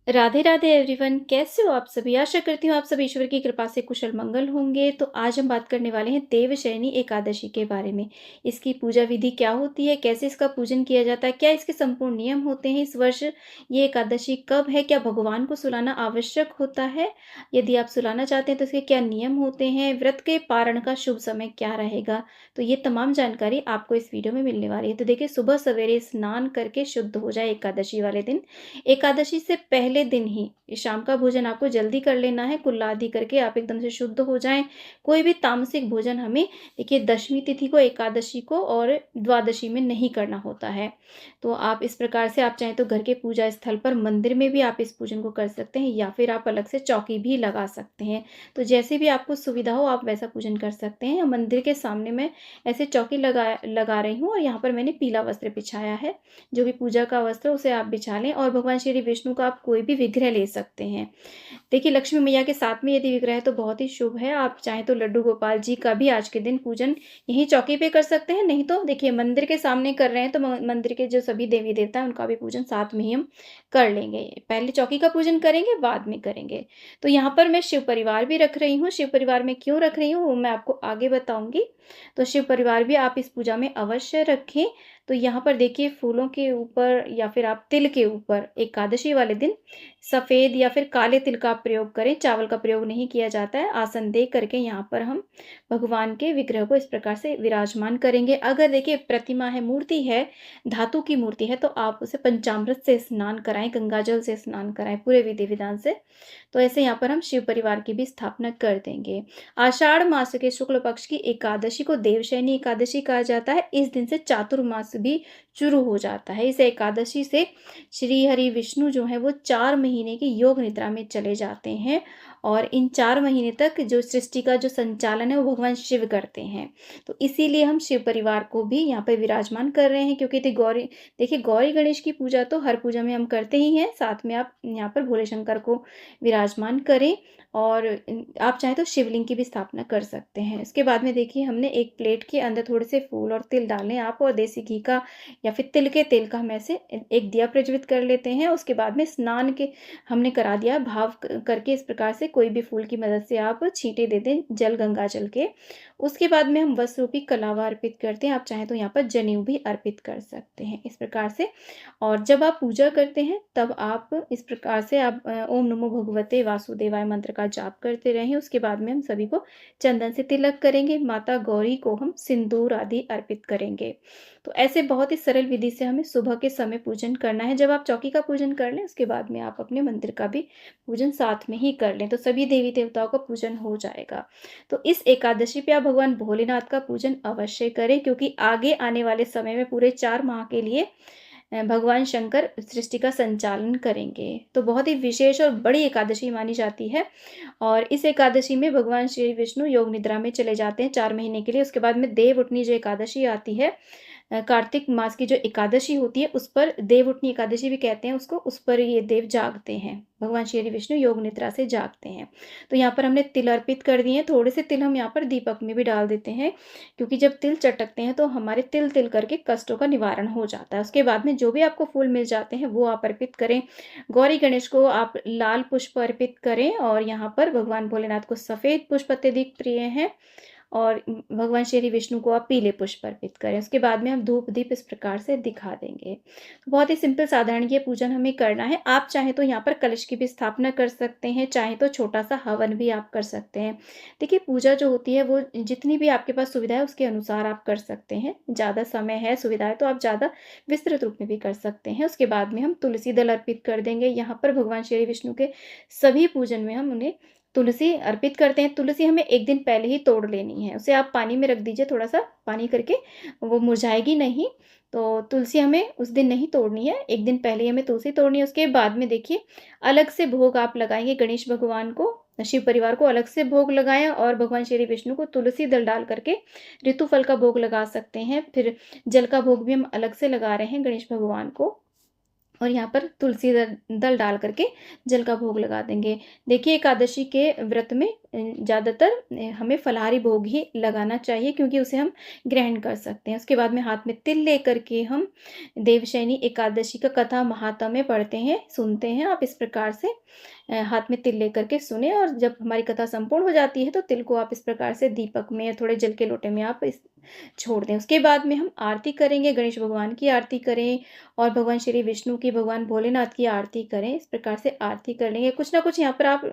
Radhe Radhe everyone, कैसे हो आप सभी। आशा करती हूँ आप सभी ईश्वर की कृपा से कुशल मंगल होंगे। तो आज हम बात करने वाले हैं देवशयनी एकादशी के बारे में। इसकी पूजा विधि क्या होती है, कैसे इसका पूजन किया जाता है, क्या इसके संपूर्ण नियम होते हैं, इस वर्ष ये एकादशी कब है, क्या भगवान को सुलाना आवश्यक होता है, यदि आप सुलाना चाहते हैं तो इसके क्या नियम होते हैं, व्रत के पारण का शुभ समय क्या रहेगा। तो ये तमाम जानकारी आपको इस वीडियो में मिलने वाली है। तो देखिए, सुबह सवेरे स्नान करके शुद्ध हो जाए एकादशी वाले दिन। एकादशी से पहले दिन ही शाम का भोजन आपको जल्दी कर लेना है, कुल्ला आदि करके आप एकदम से शुद्ध हो जाएँ। कोई भी तामसिक भोजन हमें देखिए दशमी तिथि को, एकादशी को और द्वादशी में नहीं करना होता है। तो आप इस प्रकार से आप चाहें तो घर के पूजा स्थल पर मंदिर में भी आप इस पूजन को कर सकते हैं या फिर आप अलग से चौकी भी लगा सकते हैं। तो जैसे भी आपको सुविधा हो आप वैसा पूजन कर सकते हैं। मंदिर के सामने मैं ऐसे चौकी लगा रही हूँ और यहाँ पर मैंने पीला वस्त्र बिछाया है। जो भी पूजा का वस्त्र उसे आप बिछा लें और भगवान श्री विष्णु का आप कोई भी विग्रह ले सकते हैं। देखिए, लक्ष्मी मैया के साथ में यदि विग्रह है तो बहुत ही शुभ है। आप चाहें तो लड्डू गोपाल जी का भी आज के दिन पूजन यहीं चौकी पे कर सकते हैं, नहीं तो देखिए मंदिर के सामने कर रहे हैं तो मंदिर के जो सभी देवी देवता हैं उनका भी पूजन साथ में ही हम कर लेंगे। पहले चौकी का पूजन करेंगे, बाद में करेंगे। तो यहाँ पर मैं शिव परिवार भी रख रही हूँ। शिव परिवार में क्यों रख रही हूँ वो मैं आपको आगे बताऊंगी। तो शिव परिवार भी आप इस पूजा में अवश्य रखें। तो यहाँ पर देखिए, फूलों के ऊपर या फिर आप तिल के ऊपर एकादशी वाले दिन सफ़ेद या फिर काले तिल का प्रयोग करें, चावल का प्रयोग नहीं किया जाता है। आसन दे करके यहाँ पर हम भगवान के विग्रह को इस प्रकार से विराजमान करेंगे। अगर देखिए प्रतिमा है, मूर्ति है, धातु की मूर्ति है, तो आप उसे पंचामृत से स्नान कराएं, गंगाजल से स्नान कराएं पूरे विधि विधान से। तो ऐसे यहाँ पर हम शिव परिवार की भी स्थापना कर देंगे। आषाढ़ मास के शुक्ल पक्ष की एकादशी को देवशयनी एकादशी कहा जाता है। इस दिन से चातुर्मास भी शुरू हो जाता है। इस एकादशी से श्री हरि विष्णु जो है वो 4 महीने की योग निद्रा में चले जाते हैं और इन 4 महीने तक जो सृष्टि का जो संचालन है वो भगवान शिव करते हैं। तो इसीलिए हम शिव परिवार को भी यहाँ पे विराजमान कर रहे हैं, क्योंकि देखिए गौरी गणेश की पूजा तो हर पूजा में हम करते ही हैं, साथ में आप यहाँ पर भोले शंकर को विराजमान करें और आप चाहें तो शिवलिंग की भी स्थापना कर सकते हैं। इसके बाद में देखिए, हमने एक प्लेट के अंदर थोड़े से फूल और तिल डालने आप, और देसी घी का या फिर तिल के तेल का हम ऐसे एक दिया प्रज्वलित कर लेते हैं। उसके बाद में स्नान के हमने करा दिया भाव करके, इस प्रकार से कोई भी फूल की मदद से आप छींटे दे दें जल, गंगा जल के। उसके बाद में हम वस्त्र रूपी कलावा अर्पित करते हैं। आप चाहें तो यहाँ पर जनेऊ भी अर्पित कर सकते हैं इस प्रकार से। और जब आप पूजा करते हैं तब आप इस प्रकार से आप ओम नमो भगवते वासुदेवाय मंत्र का जाप करते रहें। उसके बाद में हम सभी को चंदन से तिलक करेंगे, माता गौरी को हम सिंदूर आदि अर्पित करेंगे। तो ऐसे बहुत ही सरल विधि से हमें सुबह के समय पूजन करना है। जब आप चौकी का पूजन कर लें उसके बाद में आप अपने मंदिर का भी पूजन साथ में ही कर लें, तो सभी देवी देवताओं का पूजन हो जाएगा। तो इस एकादशी पे आप भगवान भोलेनाथ का पूजन अवश्य करें, क्योंकि आगे आने वाले समय में पूरे 4 माह के लिए भगवान शंकर सृष्टि का संचालन करेंगे। तो बहुत ही विशेष और बड़ी एकादशी मानी जाती है। और इस एकादशी में भगवान श्री विष्णु योग निद्रा में चले जाते हैं 4 महीने के लिए। उसके बाद में देवउठनी जो एकादशी आती है, कार्तिक मास की जो एकादशी होती है उस पर देवउठनी एकादशी भी कहते हैं उसको, उस पर ये देव जागते हैं, भगवान श्री विष्णु योग निद्रा से जागते हैं। तो यहाँ पर हमने तिल अर्पित कर दिए हैं। थोड़े से तिल हम यहाँ पर दीपक में भी डाल देते हैं, क्योंकि जब तिल चटकते हैं तो हमारे तिल तिल करके कष्टों का निवारण हो जाता है। उसके बाद में जो भी आपको फूल मिल जाते हैं वो आप अर्पित करें। गौरी गणेश को आप लाल पुष्प अर्पित करें और यहाँ पर भगवान भोलेनाथ को सफ़ेद पुष्प अत्यधिक प्रिय हैं और भगवान श्री विष्णु को आप पीले पुष्प अर्पित करें। उसके बाद में हम धूप दीप इस प्रकार से दिखा देंगे। तो बहुत ही सिंपल साधारण ये पूजन हमें करना है। आप चाहें तो यहाँ पर कलश की भी स्थापना कर सकते हैं, चाहें तो छोटा सा हवन भी आप कर सकते हैं। देखिए, पूजा जो होती है वो जितनी भी आपके पास सुविधा है उसके अनुसार आप कर सकते हैं। ज़्यादा समय है, सुविधा है, तो आप ज़्यादा विस्तृत रूप में भी कर सकते हैं। उसके बाद में हम तुलसी दल अर्पित कर देंगे। यहाँ पर भगवान श्री विष्णु के सभी पूजन में हम उन्हें तुलसी अर्पित करते हैं। तुलसी हमें 1 दिन पहले ही तोड़ लेनी है। उसे आप पानी में रख दीजिए, थोड़ा-सा पानी करके, वो मुरझाएगी नहीं। तो तुलसी हमें उस दिन नहीं तोड़नी है, 1 दिन पहले ही हमें तुलसी तोड़नी है। उसके बाद में देखिए, अलग से भोग आप लगाएँगे गणेश भगवान को, शिव परिवार को अलग से भोग लगाएँ और भगवान श्री विष्णु को तुलसी दल डाल करके ऋतु फल का भोग लगा सकते हैं। फिर जल का भोग भी हम अलग से लगा रहे हैं गणेश भगवान को। और यहाँ पर तुलसी दल डाल करके जल का भोग लगा देंगे। देखिए एकादशी के व्रत में ज़्यादातर हमें फलाहारी भोग ही लगाना चाहिए, क्योंकि उसे हम ग्रहण कर सकते हैं। उसके बाद में हाथ में तिल लेकर के हम देवशयनी एकादशी का कथा महात्म्य पढ़ते हैं, सुनते हैं। आप इस प्रकार से हाथ में तिल लेकर के सुने, और जब हमारी कथा संपूर्ण हो जाती है तो तिल को आप इस प्रकार से दीपक में या थोड़े जल के लोटे में आप इस छोड़ दें। उसके बाद में हम आरती करेंगे, गणेश भगवान की आरती करें और भगवान श्री विष्णु की, भगवान भोलेनाथ की आरती करें। इस प्रकार से आरती कर लेंगे। कुछ ना कुछ यहाँ पर आप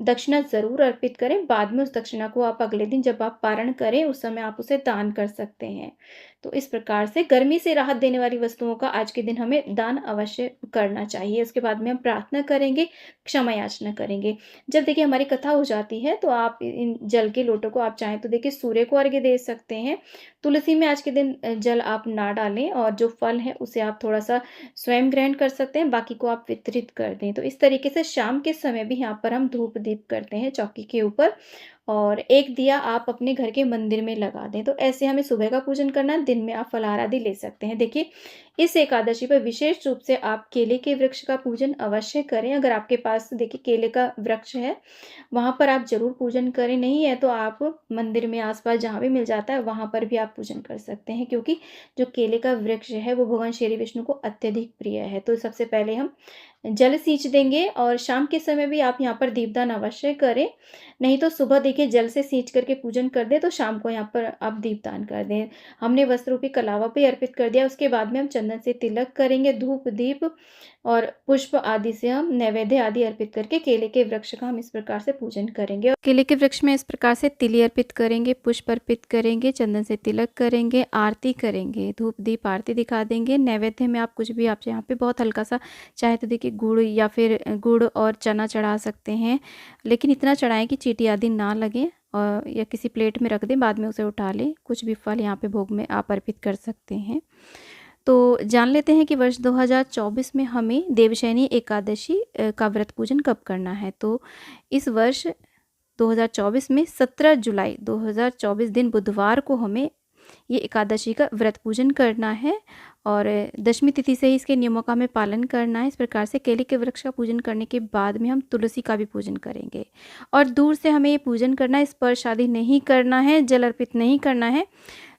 दक्षिणा ज़रूर अर्पित करें। बाद में उस दक्षिणा को आप अगले दिन जब आप पारण करें उस समय आप उसे दान कर सकते हैं। तो इस प्रकार से गर्मी से राहत देने वाली वस्तुओं का आज के दिन हमें दान अवश्य करना चाहिए। उसके बाद में हम प्रार्थना करेंगे, क्षमा याचना करेंगे। जब देखिए हमारी कथा हो जाती है तो आप इन जल के लोटों को आप चाहें तो देखिए सूर्य को अर्घ्य दे सकते हैं। तुलसी में आज के दिन जल आप ना डालें, और जो फल है उसे आप थोड़ा-सा स्वयं ग्रहण कर सकते हैं, बाकी को आप वितरित कर दें। तो इस तरीके से शाम के समय भी यहाँ पर हम धूप-दीप करते हैं चौकी के ऊपर, और एक दिया आप अपने घर के मंदिर में लगा दें। तो ऐसे हमें सुबह का पूजन करना है, दिन में आप फलाहार आदि ले सकते हैं। देखिए, इस एकादशी पर विशेष रूप से आप केले के वृक्ष का पूजन अवश्य करें। अगर आपके पास देखिए केले का वृक्ष है, वहाँ पर आप ज़रूर पूजन करें। नहीं है तो आप मंदिर में आस-पास जहाँ भी मिल जाता है, वहाँ पर भी आप पूजन कर सकते हैं, क्योंकि जो केले का वृक्ष है, वो भगवान श्री विष्णु को अत्यधिक प्रिय है। तो सबसे पहले हम जल सींच देंगे, और शाम के समय भी आप यहाँ पर दीपदान अवश्य करें। नहीं तो सुबह देखिए जल से सींच करके पूजन कर दें, तो शाम को यहाँ पर आप दीपदान कर दें। हमने वस्त्र रूपी कलावा भी अर्पित कर दिया। उसके बाद में हम चंदन से तिलक करेंगे, धूप दीप और पुष्प आदि से हम नैवेद्य आदि अर्पित करके केले के वृक्ष का हम इस प्रकार से पूजन करेंगे। और केले के वृक्ष में इस प्रकार से तिली अर्पित करेंगे, पुष्प अर्पित करेंगे, चंदन से तिलक करेंगे, आरती करेंगे, धूप दीप आरती दिखा देंगे। नैवेद्य में आप कुछ भी, आप यहाँ पे बहुत हल्का सा चाहे तो देखिए गुड़ या फिर गुड़ और चना चढ़ा सकते हैं, लेकिन इतना चढ़ाएं कि चींटी आदि ना लगे, और या किसी प्लेट में रख दें, बाद में उसे उठा लें। कुछ भी फल यहाँ पे भोग में आप अर्पित कर सकते हैं। तो जान लेते हैं कि वर्ष 2024 में हमें देवशयनी एकादशी का व्रत पूजन कब करना है। तो इस वर्ष 2024 में 17 जुलाई 2024 दिन बुधवार को हमें ये एकादशी का व्रत पूजन करना है, और दशमी तिथि से ही इसके नियमों का हमें पालन करना है। इस प्रकार से केले के वृक्ष का पूजन करने के बाद में हम तुलसी का भी पूजन करेंगे, और दूर से हमें ये पूजन करना है, स्पर्श आदि नहीं करना है, जल अर्पित नहीं करना है।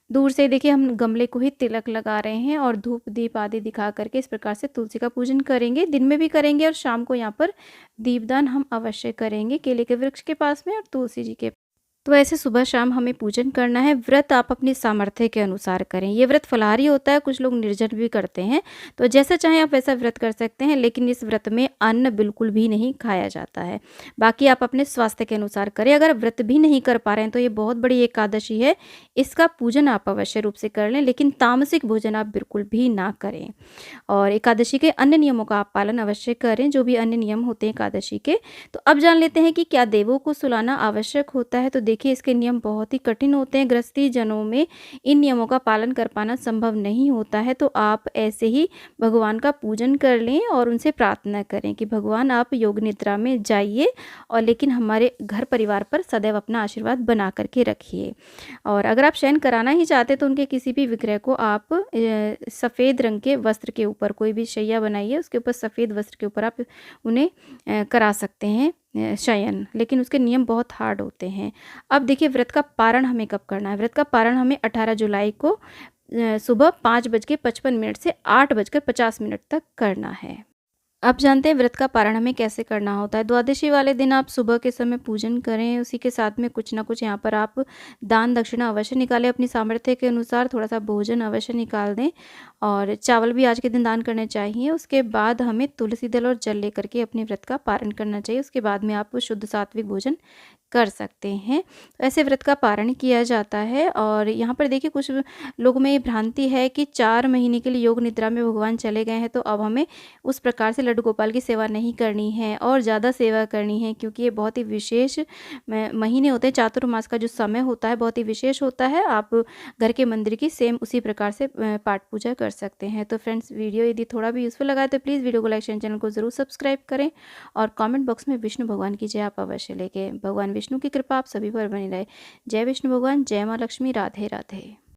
दूर से देखिए हम गमले को ही तिलक लगा रहे हैं, और धूप दीप आदि दिखा करके इस प्रकार से तुलसी का पूजन करेंगे। दिन में भी करेंगे और शाम को यहाँ पर दीपदान हम अवश्य करेंगे केले के वृक्ष के पास में और तुलसी जी के। तो ऐसे सुबह शाम हमें पूजन करना है। व्रत आप अपनी सामर्थ्य के अनुसार करें। ये व्रत फलाहारी होता है, कुछ लोग निर्जल भी करते हैं, तो जैसा चाहें आप वैसा व्रत कर सकते हैं, लेकिन इस व्रत में अन्न बिल्कुल भी नहीं खाया जाता है। बाकी आप अपने स्वास्थ्य के अनुसार करें। अगर व्रत भी नहीं कर पा रहे हैं तो ये बहुत बड़ी एकादशी है, इसका पूजन आप अवश्य रूप से कर लें, लेकिन तामसिक भोजन आप बिल्कुल भी ना करें। और एकादशी के अन्य नियमों का आप पालन अवश्य करें, जो भी अन्य नियम होते हैं एकादशी के। तो अब जान लेते हैं कि क्या देवों को सुलाना आवश्यक होता है। तो देखिए इसके नियम बहुत ही कठिन होते हैं। गृहस्थी जनों में इन नियमों का पालन कर पाना संभव नहीं होता है। तो आप ऐसे ही भगवान का पूजन कर लें और उनसे प्रार्थना करें कि भगवान आप योग निद्रा में जाइए, और लेकिन हमारे घर परिवार पर सदैव अपना आशीर्वाद बना करके रखिए। और अगर आप शयन कराना ही चाहते तो उनके किसी भी विग्रह को आप सफ़ेद रंग के वस्त्र के ऊपर, कोई भी शैया बनाइए उसके ऊपर सफ़ेद वस्त्र के ऊपर आप उन्हें करा सकते हैं शयन, लेकिन उसके नियम बहुत हार्ड होते हैं। अब देखिए व्रत का पारण हमें कब करना है। व्रत का पारण हमें 18 जुलाई को सुबह 5:55 से 8:50 तक करना है। अब जानते हैं व्रत का पारण हमें कैसे करना होता है। द्वादशी वाले दिन आप सुबह के समय पूजन करें, उसी के साथ में कुछ ना कुछ यहाँ पर आप दान दक्षिणा अवश्य निकालें, अपनी सामर्थ्य के अनुसार थोड़ा सा भोजन अवश्य निकाल दें, और चावल भी आज के दिन दान करने चाहिए। उसके बाद हमें तुलसी दल और जल लेकर के अपने व्रत का पारण करना चाहिए। उसके बाद में आप शुद्ध सात्विक भोजन कर सकते हैं। तो ऐसे व्रत का पारण किया जाता है। और यहाँ पर देखिए कुछ लोगों में ये भ्रांति है कि 4 महीने के लिए योग निद्रा में भगवान चले गए हैं, तो अब हमें उस प्रकार से लड्डू गोपाल की सेवा नहीं करनी है और ज़्यादा सेवा करनी है, क्योंकि ये बहुत ही विशेष महीने होते हैं। चातुर्मास का जो समय होता है बहुत ही विशेष होता है। आप घर के मंदिर की सेम उसी प्रकार से पाठ पूजा कर सकते हैं। तो फ्रेंड्स, वीडियो यदि थोड़ा भी यूज़फुल लगा है तो प्लीज़ वीडियो को लाइक शेयर, चैनल को ज़रूर सब्सक्राइब करें, और कमेंट बॉक्स में विष्णु भगवान की जय आप अवश्य लेके। भगवान विष्णु की कृपा आप सभी पर बनी रहे। जय विष्णु भगवान, जय माँ लक्ष्मी, राधे राधे।